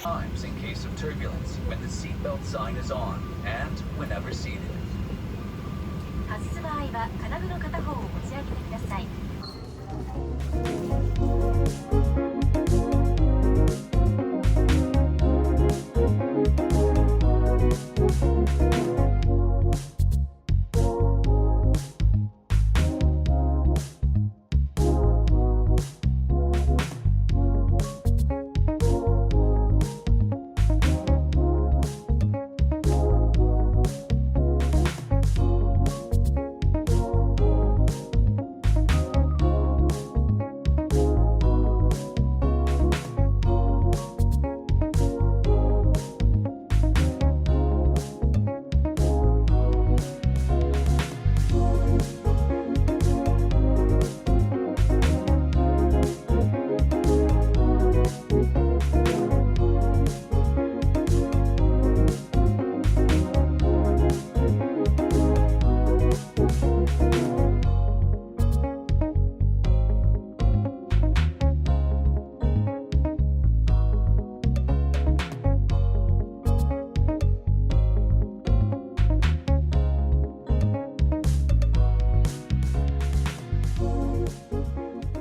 Times in case of turbulence when the seatbelt sign is on and whenever seated. 外す場合は金具の片方を持ち上げてください。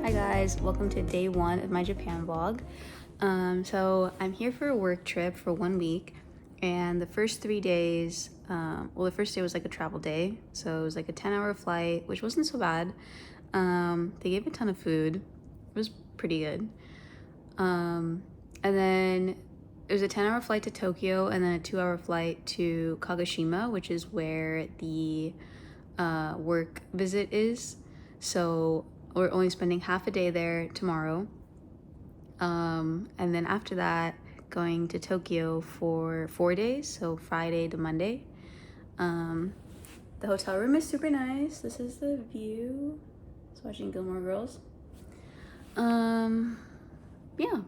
Hi guys, welcome to day one of my Japan vlog. So I'm here for a work trip for 1 week, and the first 3 days, the first day was like a travel day, so it was like a 10-hour flight, which wasn't so bad. They gave a ton of food. It was pretty good. And then it was a 10-hour flight to Tokyo, and then a 2-hour flight to Kagoshima, which is where the work visit is. So we're only spending half a day there tomorrow. And then after that, going to Tokyo for 4 days, so Friday to Monday. The hotel room is super nice. This is the view. Just watching Gilmore Girls. Yeah.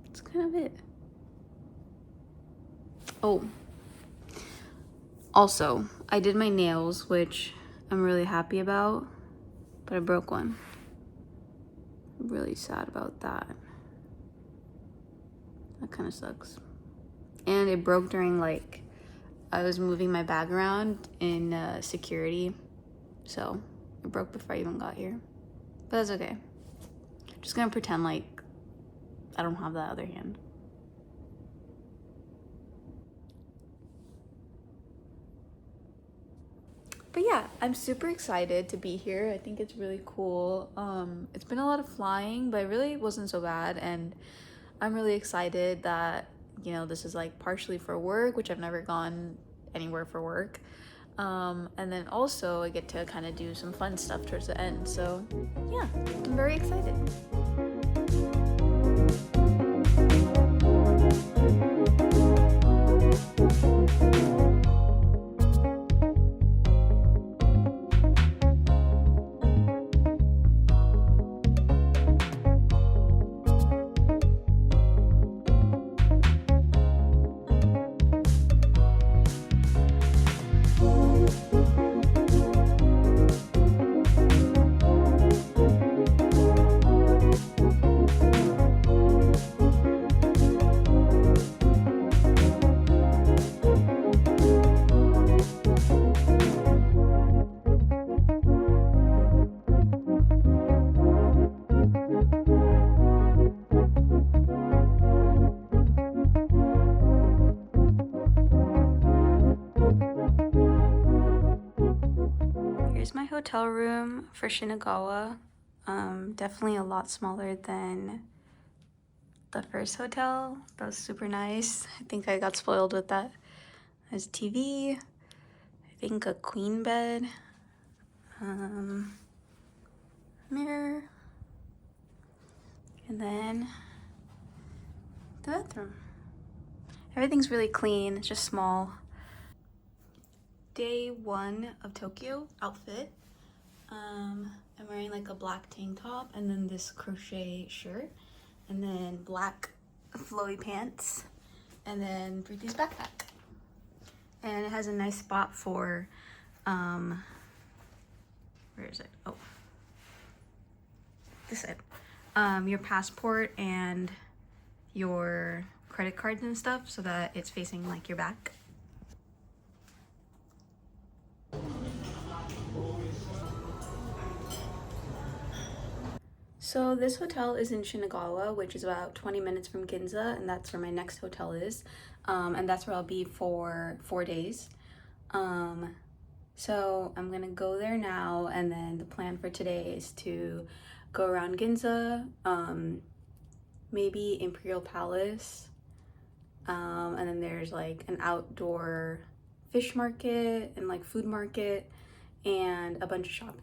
That's kind of it. Oh. Also, I did my nails, which I'm really happy about, but I broke one. I'm really sad about that. That kind of sucks. And it broke during, like, I was moving my bag around in security, so it broke before I even got here. But that's okay. Just gonna pretend like I don't have that other hand. But yeah, I'm super excited to be here. I think it's really cool. It's been a lot of flying, but it really wasn't so bad. And I'm really excited that, you know, this is like partially for work, which I've never gone anywhere for work. And then also I get to kind of do some fun stuff towards the end. So yeah, I'm very excited. Here's my hotel room for Shinagawa. Definitely a lot smaller than the first hotel. That was super nice. I think I got spoiled with that. There's TV, I think a queen bed, mirror, and then the bathroom. Everything's really clean, it's just small. Day one of Tokyo outfit. I'm wearing like a black tank top and then this crochet shirt, and then black flowy pants, and then Preeti's backpack. And it has a nice spot for, where is it? Oh, this side. Your passport and your credit cards and stuff so that it's facing like your back. So this hotel is in Shinagawa, which is about 20 minutes from Ginza, and that's where my next hotel is. And that's where I'll be for 4 days. So I'm gonna go there now, and then the plan for today is to go around Ginza, maybe Imperial Palace, and then there's like an outdoor fish market and like food market and a bunch of shopping.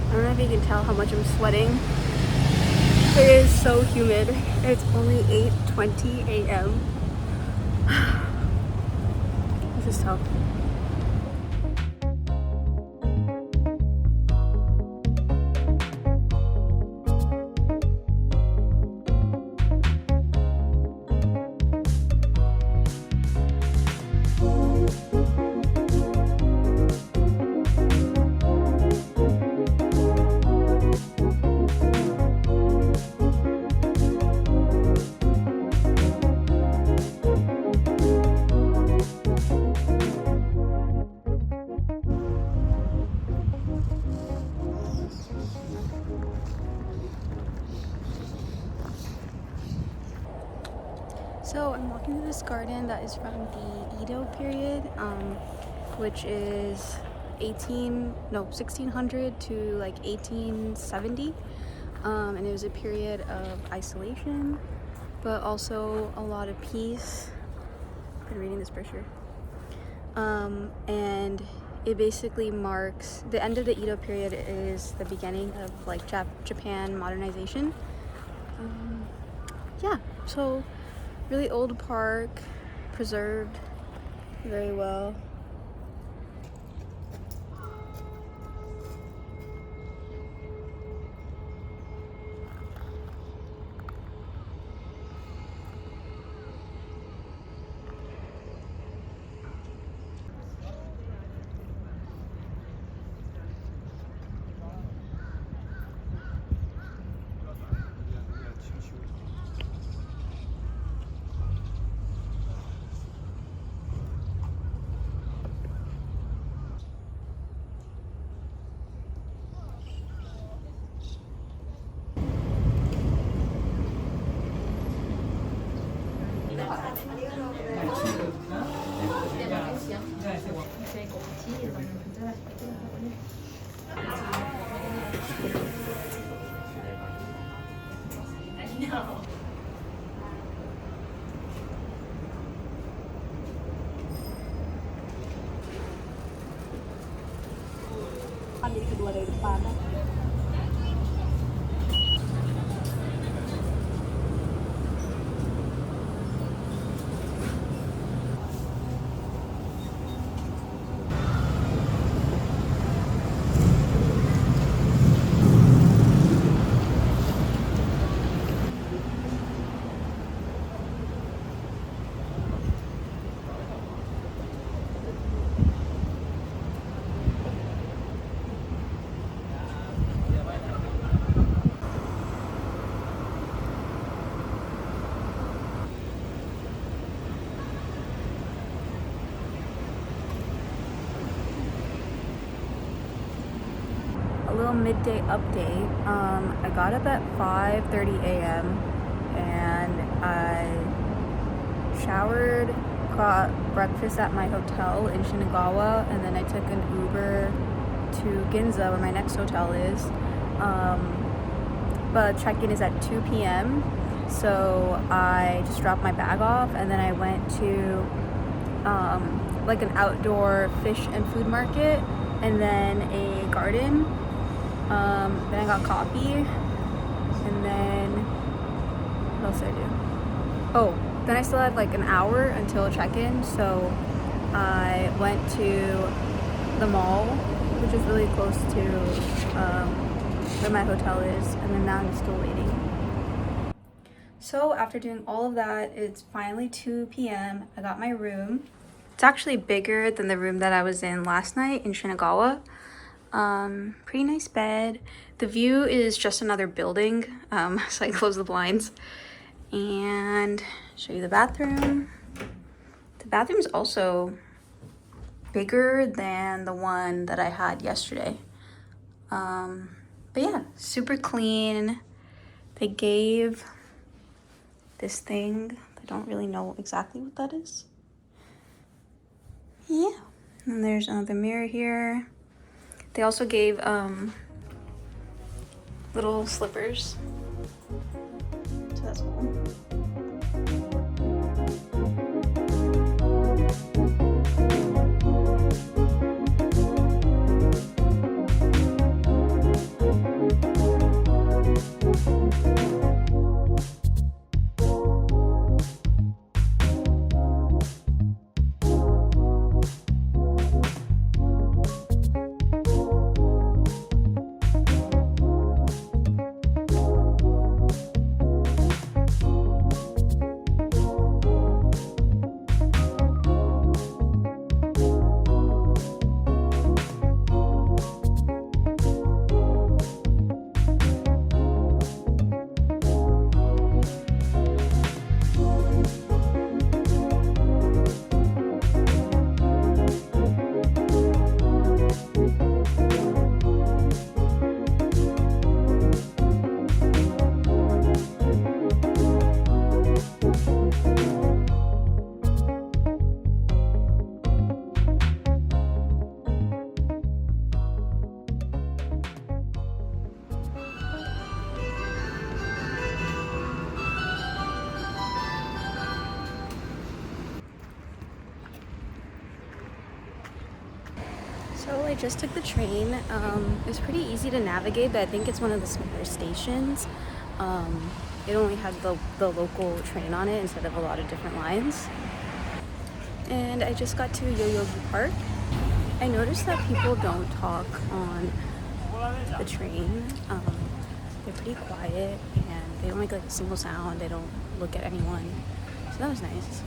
I don't know if you can tell how much I'm sweating. It is so humid. It's only 8:20 a.m. This is tough. So I'm walking through this garden that is from the Edo period, which is 1600 to like 1870, and it was a period of isolation, but also a lot of peace. I've been reading this brochure, and it basically marks the end of the Edo period. Is the beginning of like Japan modernization. Yeah, so really old park, preserved very well. Ambil kedua dari depan. A little midday update. I got up at 5:30 a.m. and I showered, got breakfast at my hotel in Shinagawa, and then I took an Uber to Ginza, where my next hotel is. but check-in is at 2 p.m. So I just dropped my bag off, and then I went to like an outdoor fish and food market, and then a garden. Then I got coffee, and then what else did I do? Oh, then I still had like an hour until check-in, so I went to the mall, which is really close to where my hotel is, and then now I'm still waiting. So after doing all of that, it's finally 2 p.m. I got my room. It's actually bigger than the room that I was in last night in Shinagawa. Pretty nice bed. The view is just another building, so I closed the blinds. And show you the bathroom. The bathroom's also bigger than the one that I had yesterday. But yeah, super clean. They gave this thing. I don't really know exactly what that is. Yeah, and there's another mirror here. They also gave little slippers, so that's cool. So I just took the train. It was pretty easy to navigate, but I think it's one of the smaller stations. It only has the local train on it instead of a lot of different lines. And I just got to Yoyogi Park. I noticed that people don't talk on the train. They're pretty quiet, and they don't make like a single sound. They don't look at anyone. So that was nice.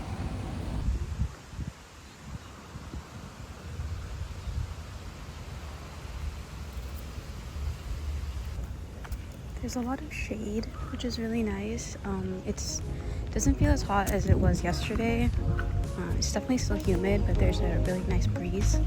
There's a lot of shade, which is really nice. It doesn't feel as hot as it was yesterday. It's definitely still humid, but there's a really nice breeze.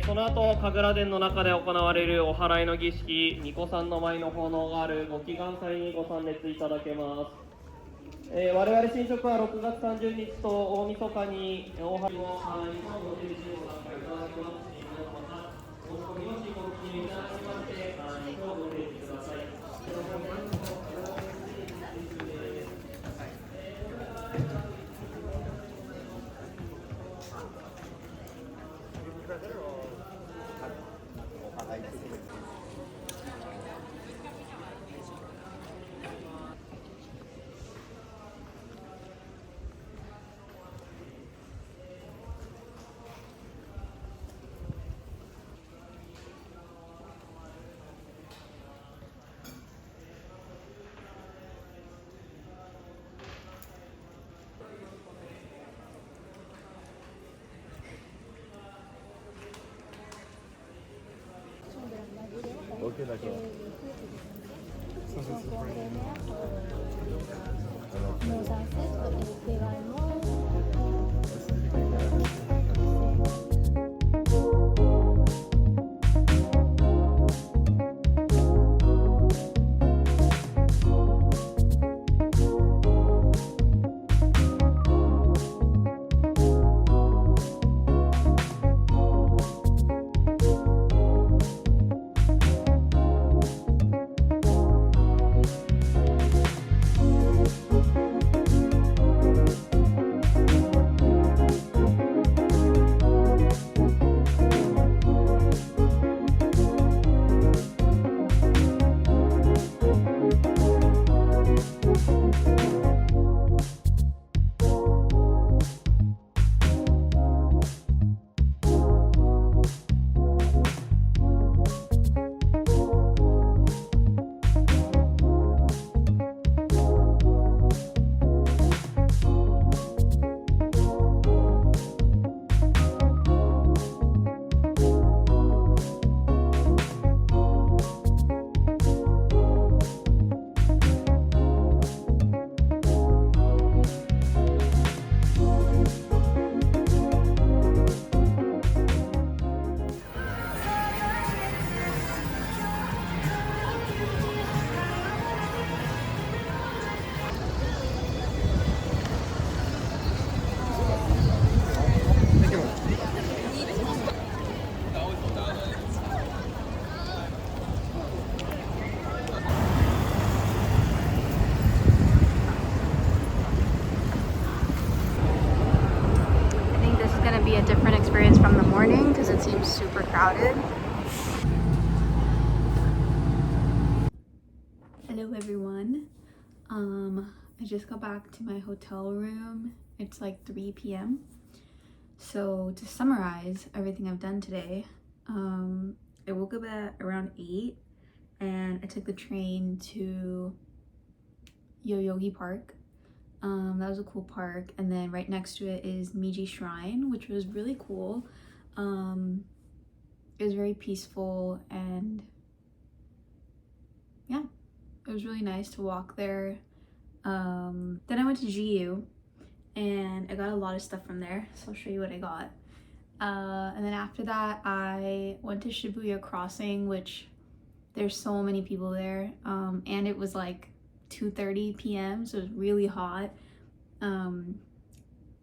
その後、神楽殿の中で行われるお祓いの儀式、巫女さんの舞の奉納があるご祈願祭にご参列いただけます。我々神職は6月30日と大晦日にお祓いのご準備をご覧いただきます。Ok, d'accord. Nos ancêtres étaient également I think this is going to be a different experience from the morning because it seems super crowded. Hello everyone. I just got back to my hotel room. It's like 3 p.m. So to summarize everything I've done today, I woke up at around 8 and I took the train to Yoyogi Park. That was a cool park, and then right next to it is Meiji Shrine, which was really cool. It was very peaceful, and yeah, it was really nice to walk there. Then I went to GU and I got a lot of stuff from there, so I'll show you what I got. And then after that I went to Shibuya Crossing, which there's so many people there, and it was like 2:30 p.m. so it was really hot.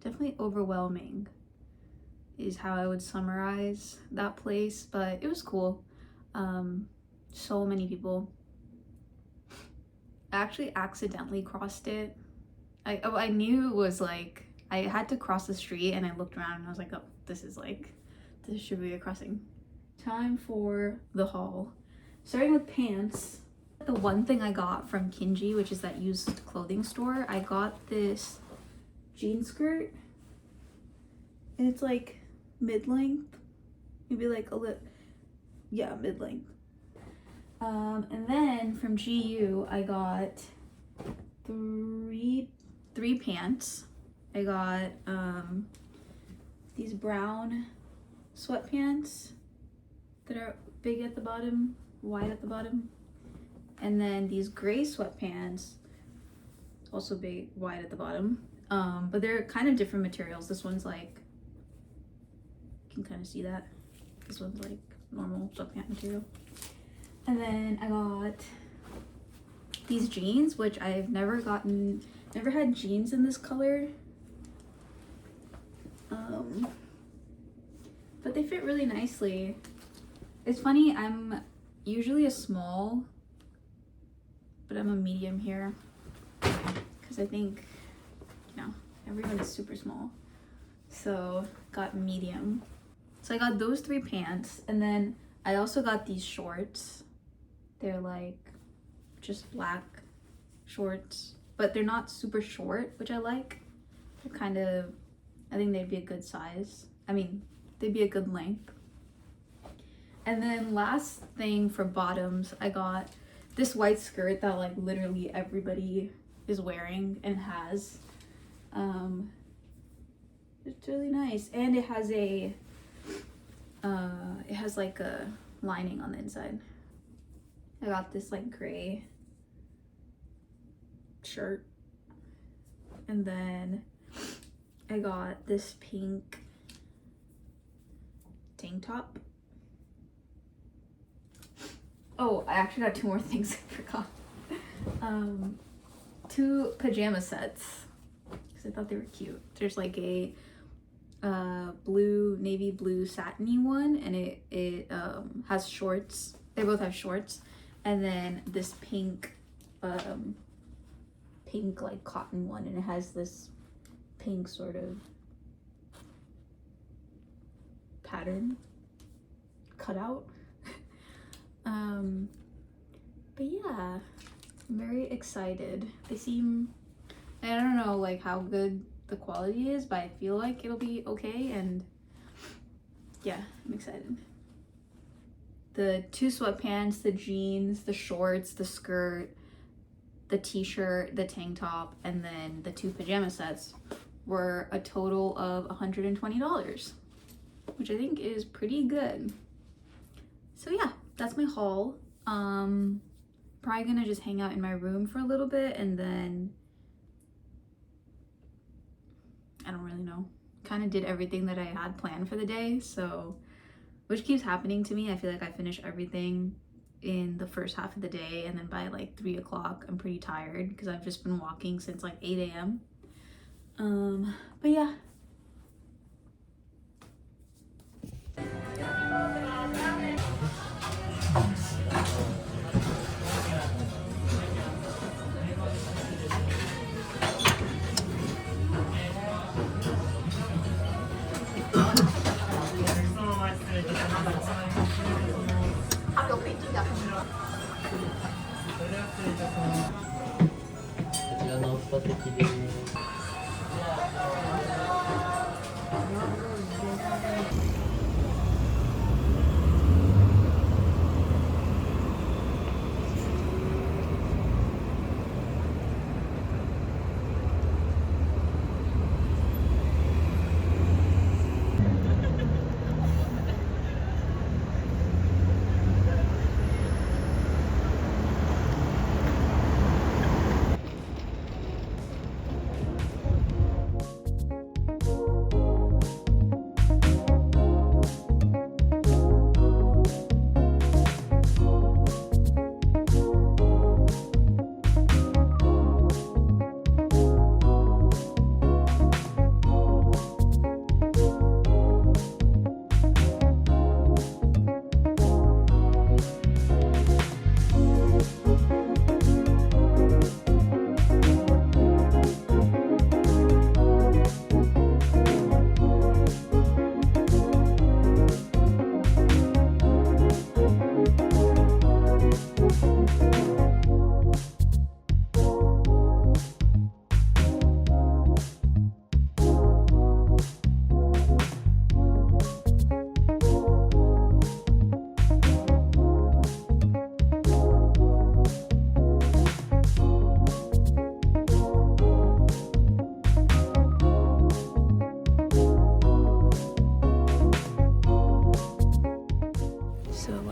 Definitely overwhelming is how I would summarize that place, but it was cool. So many people. I actually accidentally crossed it. I knew it was like, I had to cross the street, and I looked around and I was like, oh, this is Shibuya Crossing. Time for the haul. Starting with pants. The one thing I got from Kinji, which is that used clothing store, I got this jean skirt, and it's like mid-length, maybe like a little, yeah, mid-length. And then from GU I got three pants. I got these brown sweatpants that are big at the bottom, wide at the bottom, and then these gray sweatpants, also big, wide at the bottom, but they're kind of different materials. This one's like, you can kind of see that, this one's like normal sweatpant material. And then I got these jeans, which I've never had jeans in this color, but they fit really nicely. It's funny, I'm usually a small, but I'm a medium here because I think, you know, everyone is super small, so got medium. So I got those 3 pants, and then I also got these shorts. They're like just black shorts, but they're not super short, which I like. They're kind of, I think they'd be a good size. I mean, they'd be a good length. And then last thing for bottoms, I got this white skirt that like literally everybody is wearing and has. It's really nice, and it has like a lining on the inside. I got this like gray shirt, and then I got this pink tank top. Oh, I actually got 2 more things I forgot. 2 pajama sets because I thought they were cute. There's like a blue, navy blue satiny one, and it has shorts. They both have shorts, and then this pink like cotton one, and it has this pink sort of pattern cutout. But yeah, I'm very excited. They seem, I don't know like how good the quality is, but I feel like it'll be okay, and yeah, I'm excited. The 2 sweatpants, the jeans, the shorts, the skirt, the t-shirt, the tank top, and then the 2 pajama sets were a total of $120, which I think is pretty good. So yeah, that's my haul. Probably gonna just hang out in my room for a little bit, and then I don't really know. Kind of did everything that I had planned for the day, so, which keeps happening to me. I feel like I finish everything in the first half of the day, and then by like 3 o'clock I'm pretty tired because I've just been walking since like 8 a.m. But yeah.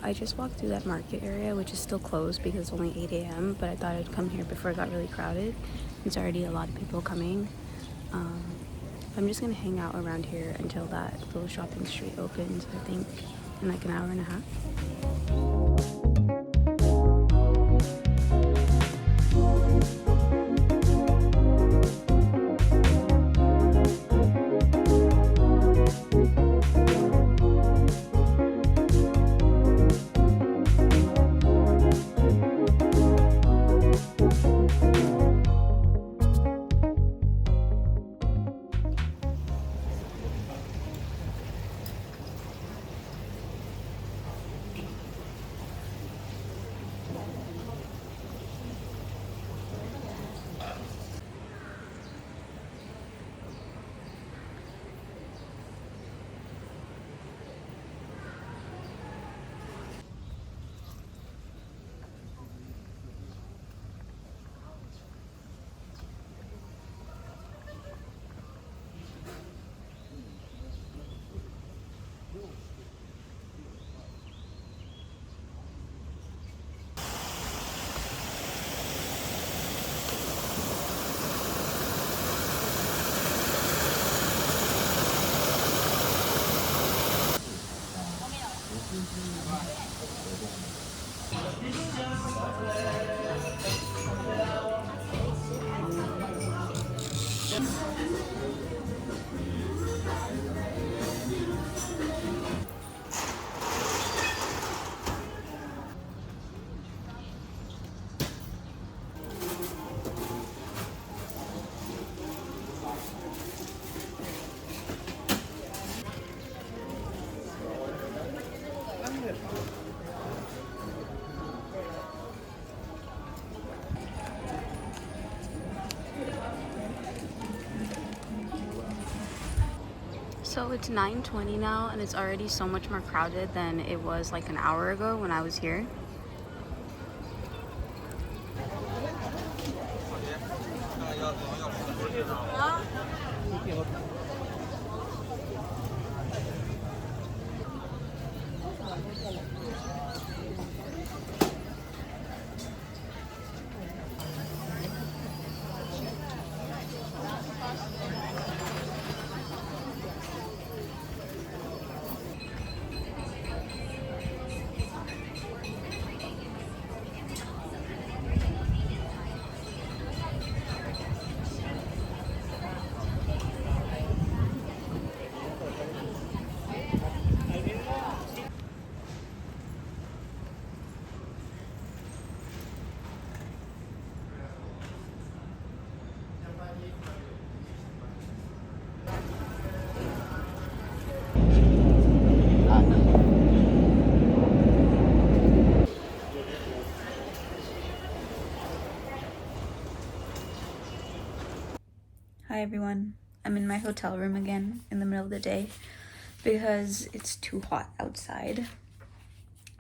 I just walked through that market area, which is still closed because it's only 8 a.m., but I thought I'd come here before it got really crowded. There's already a lot of people coming. I'm just gonna hang out around here until that little shopping street opens, I think in like an hour and a half. So it's 9:20 now, and it's already so much more crowded than it was like an hour ago when I was here. Hi everyone. I'm in my hotel room again in the middle of the day because it's too hot outside.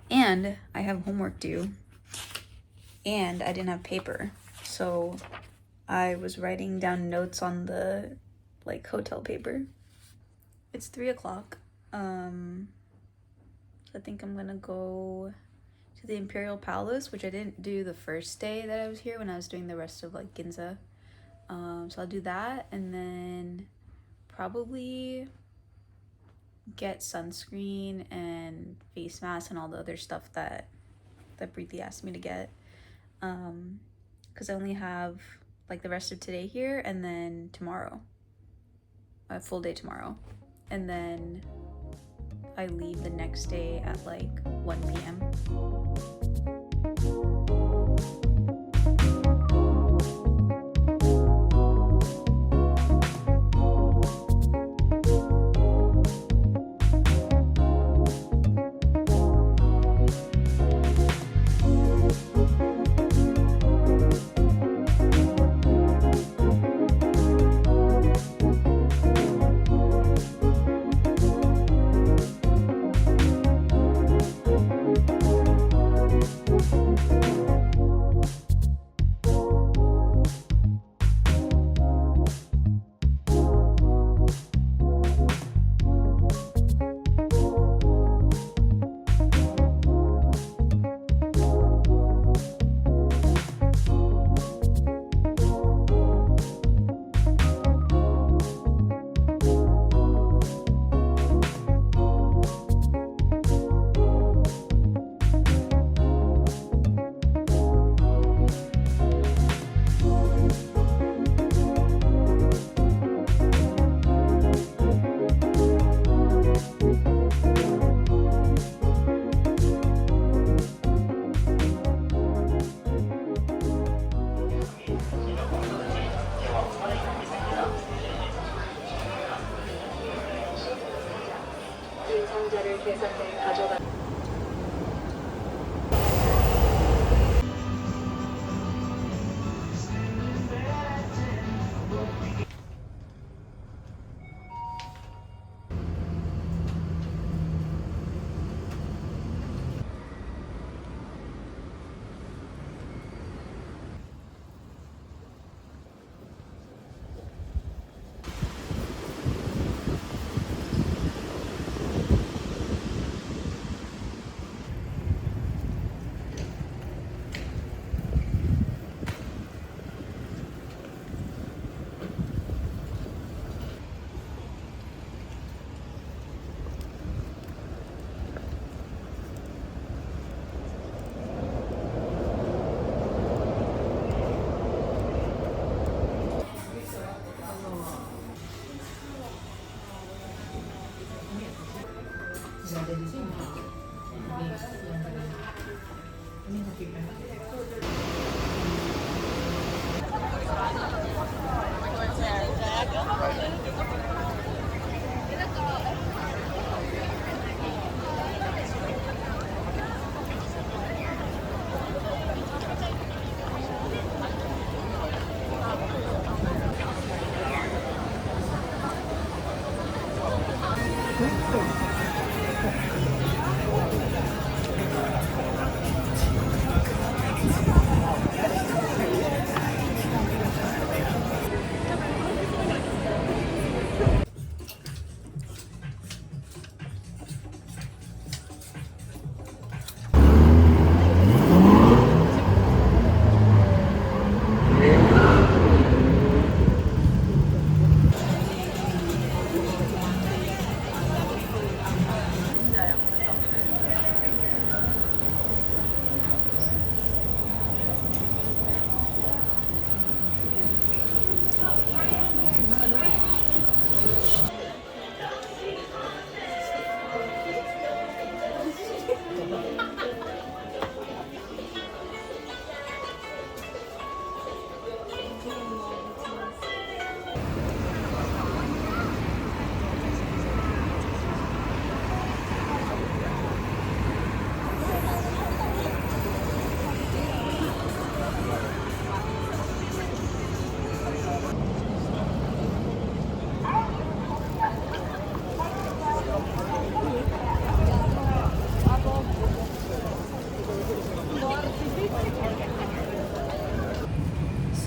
And I have homework due. And I didn't have paper. So I was writing down notes on the hotel paper. It's 3 o'clock. So I think I'm gonna go to the Imperial Palace, which I didn't do the first day that I was here when I was doing the rest of Ginza. So I'll do that and then probably get sunscreen and face mask and all the other stuff that Preeti asked me to get. Because I only have the rest of today here and then tomorrow. A full day tomorrow. And then I leave the next day at 1 p.m.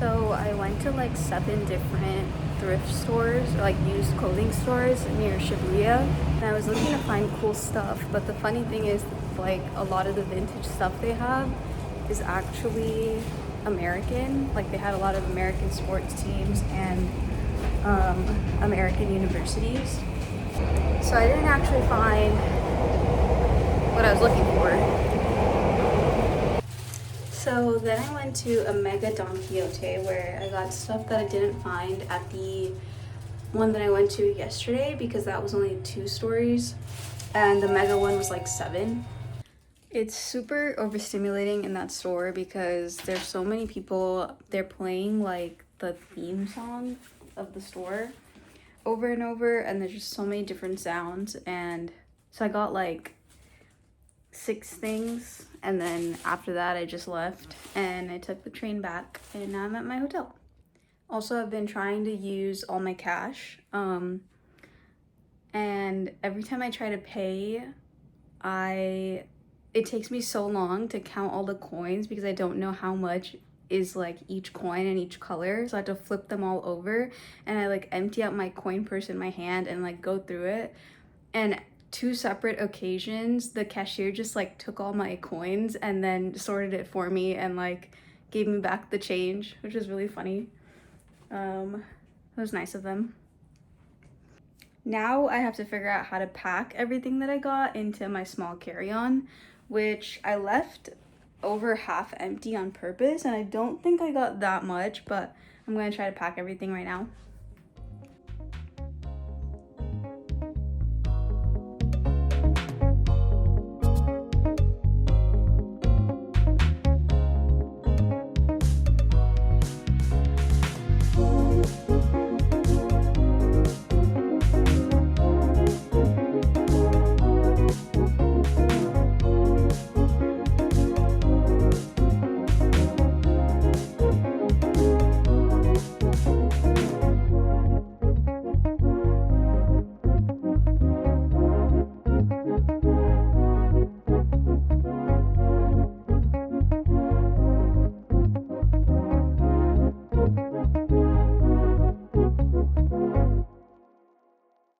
So I went to like 7 different thrift stores, or like used clothing stores near Shibuya, and I was looking to find cool stuff, but the funny thing is like a lot of the vintage stuff they have is actually American. Like they had a lot of American sports teams and American universities. So I didn't actually find what I was looking for. So then I went to a Mega Don Quixote where I got stuff that I didn't find at the one that I went to yesterday because that was only 2 stories and the Mega one was like 7. It's super overstimulating in that store because there's so many people, they're playing like the theme song of the store over and over, and there's just so many different sounds. And so I got like 6 things, and then after that I just left and I took the train back, and now I'm at my hotel. Also, I've been trying to use all my cash, and every time I try to pay, it takes me so long to count all the coins because I don't know how much is like each coin and each color, so I have to flip them all over, and I like empty out my coin purse in my hand and like go through it. And 2 separate occasions the cashier just like took all my coins and then sorted it for me and like gave me back the change, which was really funny. It was nice of them. Now I have to figure out how to pack everything that I got into my small carry-on, which I left over half empty on purpose, and I don't think I got that much, but I'm gonna try to pack everything right now.